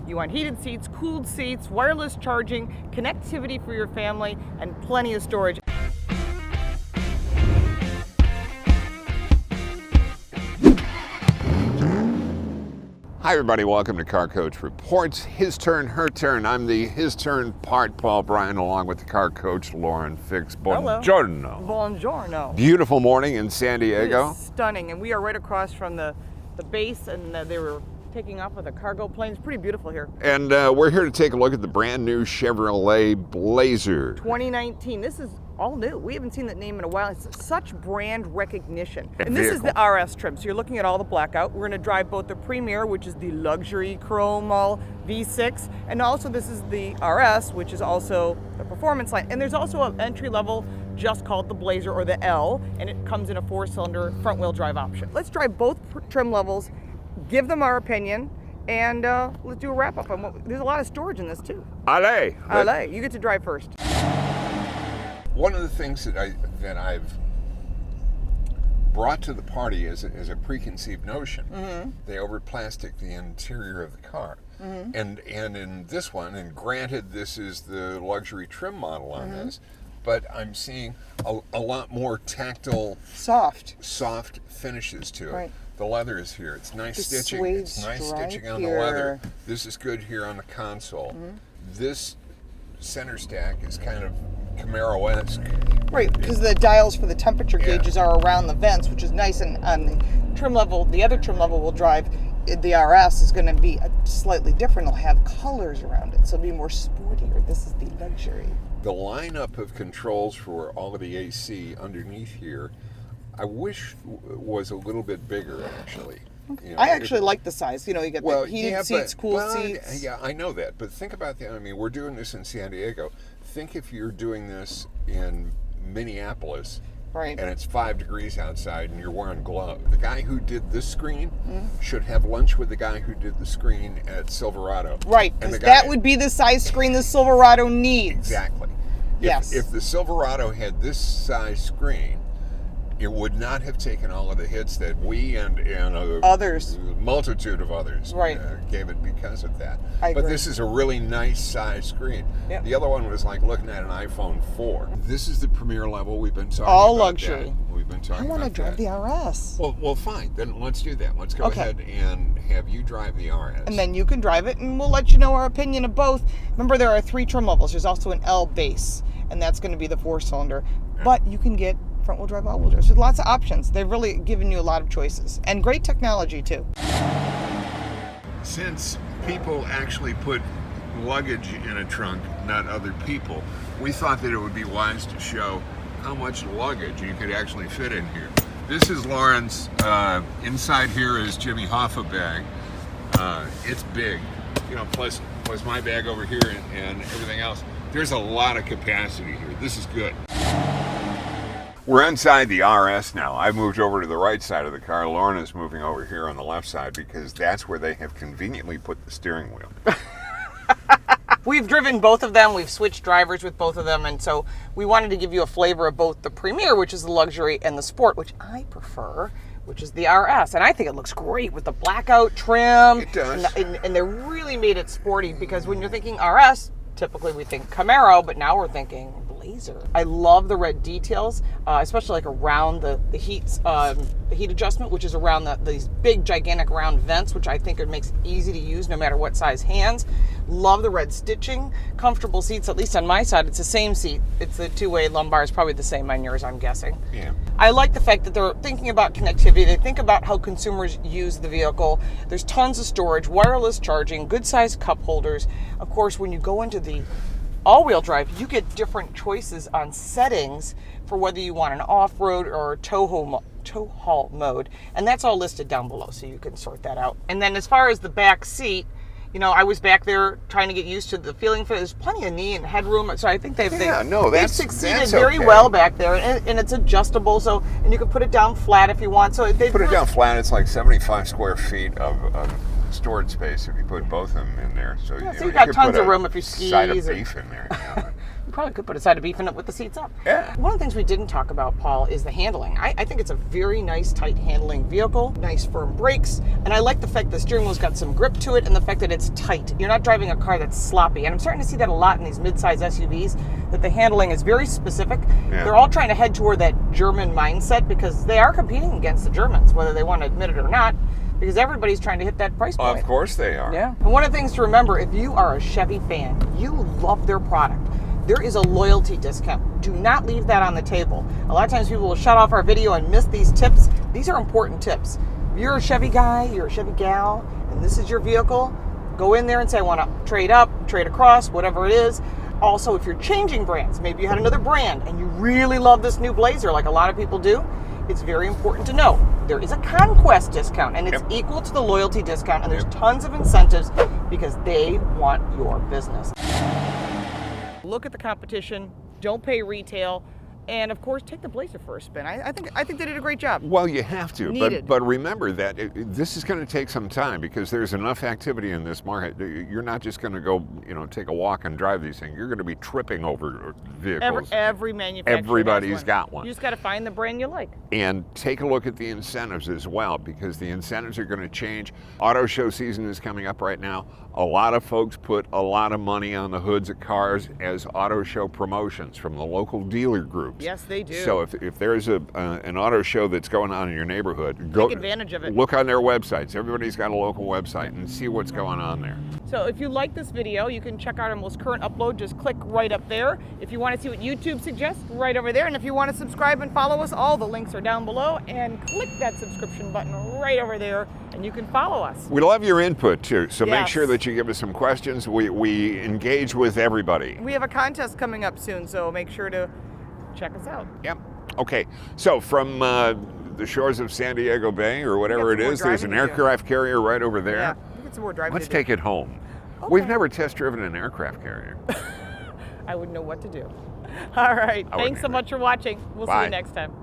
You want heated seats, cooled seats, wireless charging, connectivity for your family, and plenty of storage. Hi everybody, welcome to Car Coach Reports. His turn, her turn. I'm the his turn part Paul Bryan, along with the car coach Lauren Fix. Buongiorno. Buongiorno. Beautiful morning in San Diego. It is stunning, and we are right across from the base, and they were taking off with a cargo plane. It's pretty beautiful here. And we're here to take a look at the brand new Chevrolet Blazer. 2019. This is all new. We haven't seen that name in a while. It's such brand recognition. And Vehicle. this is the RS trim. So you're looking at all the blackout. We're going to drive both the Premier, which is the luxury chrome all V6, and also this is the RS, which is also the performance line. And there's also an entry level just called the Blazer, or the L, and it comes in a 4-cylinder front wheel drive option. Let's drive both trim levels, give them our opinion, and let's do a wrap up on there's a lot of storage in this too. Allez! Allez, you get to drive first. One of the things that I've brought to the party is a preconceived notion. Mm-hmm. They over plastic the interior of the car. Mm-hmm. And in this one, and granted this is the luxury trim model on this, but I'm seeing a lot more tactile, soft finishes to it. Right. The leather is here. It's nice stitching. It's nice stitching on the leather. This is good here on the console. Mm-hmm. This center stack is kind of Camaro-esque. Right, because the dials for the temperature gauges are around the vents, which is nice. And on the trim level, the other trim level we'll drive, the RS is going to be slightly different. It'll have colors around it, so it'll be more sporty. Or this is the luxury. The lineup of controls for all of the AC underneath here, I wish was a little bit bigger, actually. You know, I actually like the size. You know, you get the heated seats, cool seats. Yeah, I know that. But think about that. I mean, we're doing this in San Diego. Think if you're doing this in Minneapolis, right, and it's 5 degrees outside and you're wearing gloves. The guy who did this screen should have lunch with the guy who did the screen at Silverado. Right, because that would be the size screen the Silverado needs. Exactly. Yes. If the Silverado had this size screen, it would not have taken all of the hits that we and others, a multitude of others, gave it because of that. But this is a really nice size screen. Yep. The other one was like looking at an iPhone 4. This is the Premier level. We've been talking all about luxury. That. We've been talking. I want to drive the RS. Well, fine. Then let's do that. Let's go ahead and have you drive the RS, and then you can drive it, and we'll let you know our opinion of both. Remember, there are 3 trim levels. There's also an L base, and that's going to be the 4-cylinder. Yeah. But you can get front wheel drive, all wheel drive. So lots of options. They've really given you a lot of choices, and great technology too. Since people actually put luggage in a trunk, not other people, we thought that it would be wise to show how much luggage you could actually fit in here. This is Lauren's. Inside here is Jimmy Hoffa bag. It's big, you know. Plus my bag over here and everything else. There's a lot of capacity here. This is good. We're inside the RS now. I've moved over to the right side of the car. Lauren is moving over here on the left side because that's where they have conveniently put the steering wheel. We've driven both of them. We've switched drivers with both of them. And so we wanted to give you a flavor of both the Premier, which is the luxury, and the Sport, which I prefer, which is the RS. And I think it looks great with the blackout trim. It does. And they really made it sporty, because when you're thinking RS, typically we think Camaro, but now we're thinking Blazer. I love the red details, especially like around the heat adjustment, which is around these big gigantic round vents, which I think it makes it easy to use no matter what size hands. Love the red stitching. Comfortable seats, at least on my side. It's the same seat. It's the 2-way lumbar. Is probably the same on yours, I'm guessing. Yeah. I like the fact that they're thinking about connectivity. They think about how consumers use the vehicle. There's tons of storage, wireless charging, good sized cup holders. Of course, when you go into the all-wheel drive, you get different choices on settings for whether you want an off-road or a tow haul mode, and that's all listed down below, so you can sort that out. And then as far as the back seat, you know, I was back there trying to get used to the feeling for it. There's plenty of knee and headroom, so I think they've succeeded very well back there, and it's adjustable, so, and you can put it down flat if you want. So they put it down flat. It's like 75 square feet of storage space if you put both of them in there. So, so you got tons of room if you skis. Side of beef in there. You probably could put a side of beef in it with the seats up. Yeah. One of the things we didn't talk about, Paul, is the handling. I think it's a very nice, tight handling vehicle, nice firm brakes, and I like the fact the steering wheel's got some grip to it and the fact that it's tight. You're not driving a car that's sloppy, and I'm starting to see that a lot in these mid-size SUVs, that the handling is very specific. Yeah. They're all trying to head toward that German mindset because they are competing against the Germans, whether they want to admit it or not, because everybody's trying to hit that price point. Of course they are. Yeah. And one of the things to remember, if you are a Chevy fan, you love their product. There is a loyalty discount. Do not leave that on the table. A lot of times people will shut off our video and miss these tips. These are important tips. If you're a Chevy guy, you're a Chevy gal, and this is your vehicle, go in there and say, I want to trade up, trade across, whatever it is. Also, if you're changing brands, maybe you had another brand and you really love this new Blazer like a lot of people do, it's very important to know there is a conquest discount and it's equal to the loyalty discount, and there's tons of incentives because they want your business. Look at the competition, don't pay retail, and of course take the Blazer for a spin. I think they did a great job. Well, you have to, Needed. but remember that this is going to take some time because there's enough activity in this market. You're not just going to go, take a walk and drive these things. You're going to be tripping over vehicles. Every manufacturer. Everybody's got one. You just got to find the brand you like. And take a look at the incentives as well, because the incentives are going to change. Auto show season is coming up right now. A lot of folks put a lot of money on the hoods of cars as auto show promotions from the local dealer groups. Yes, they do. So if there's an auto show that's going on in your neighborhood, go take advantage of it. Look on their websites. Everybody's got a local website and see what's going on there. So if you like this video, you can check out our most current upload. Just click right up there. If you want to see what YouTube suggests, right over there. And if you want to subscribe and follow us, all the links are down below. And click that subscription button right over there, and you can follow us. We love your input too, so make Yes. sure that you give us some questions. We engage with everybody. We have a contest coming up soon, so make sure to check us out. Yep. Okay. So from the shores of San Diego Bay or whatever it some more is, there's an driving to do. aircraft carrier right over there. Yeah, we get some more driving Let's to do. take it home. Okay. We've never test driven an aircraft carrier. I wouldn't know what to do. All right. Thanks so either. much for watching. We'll see Bye. you next time.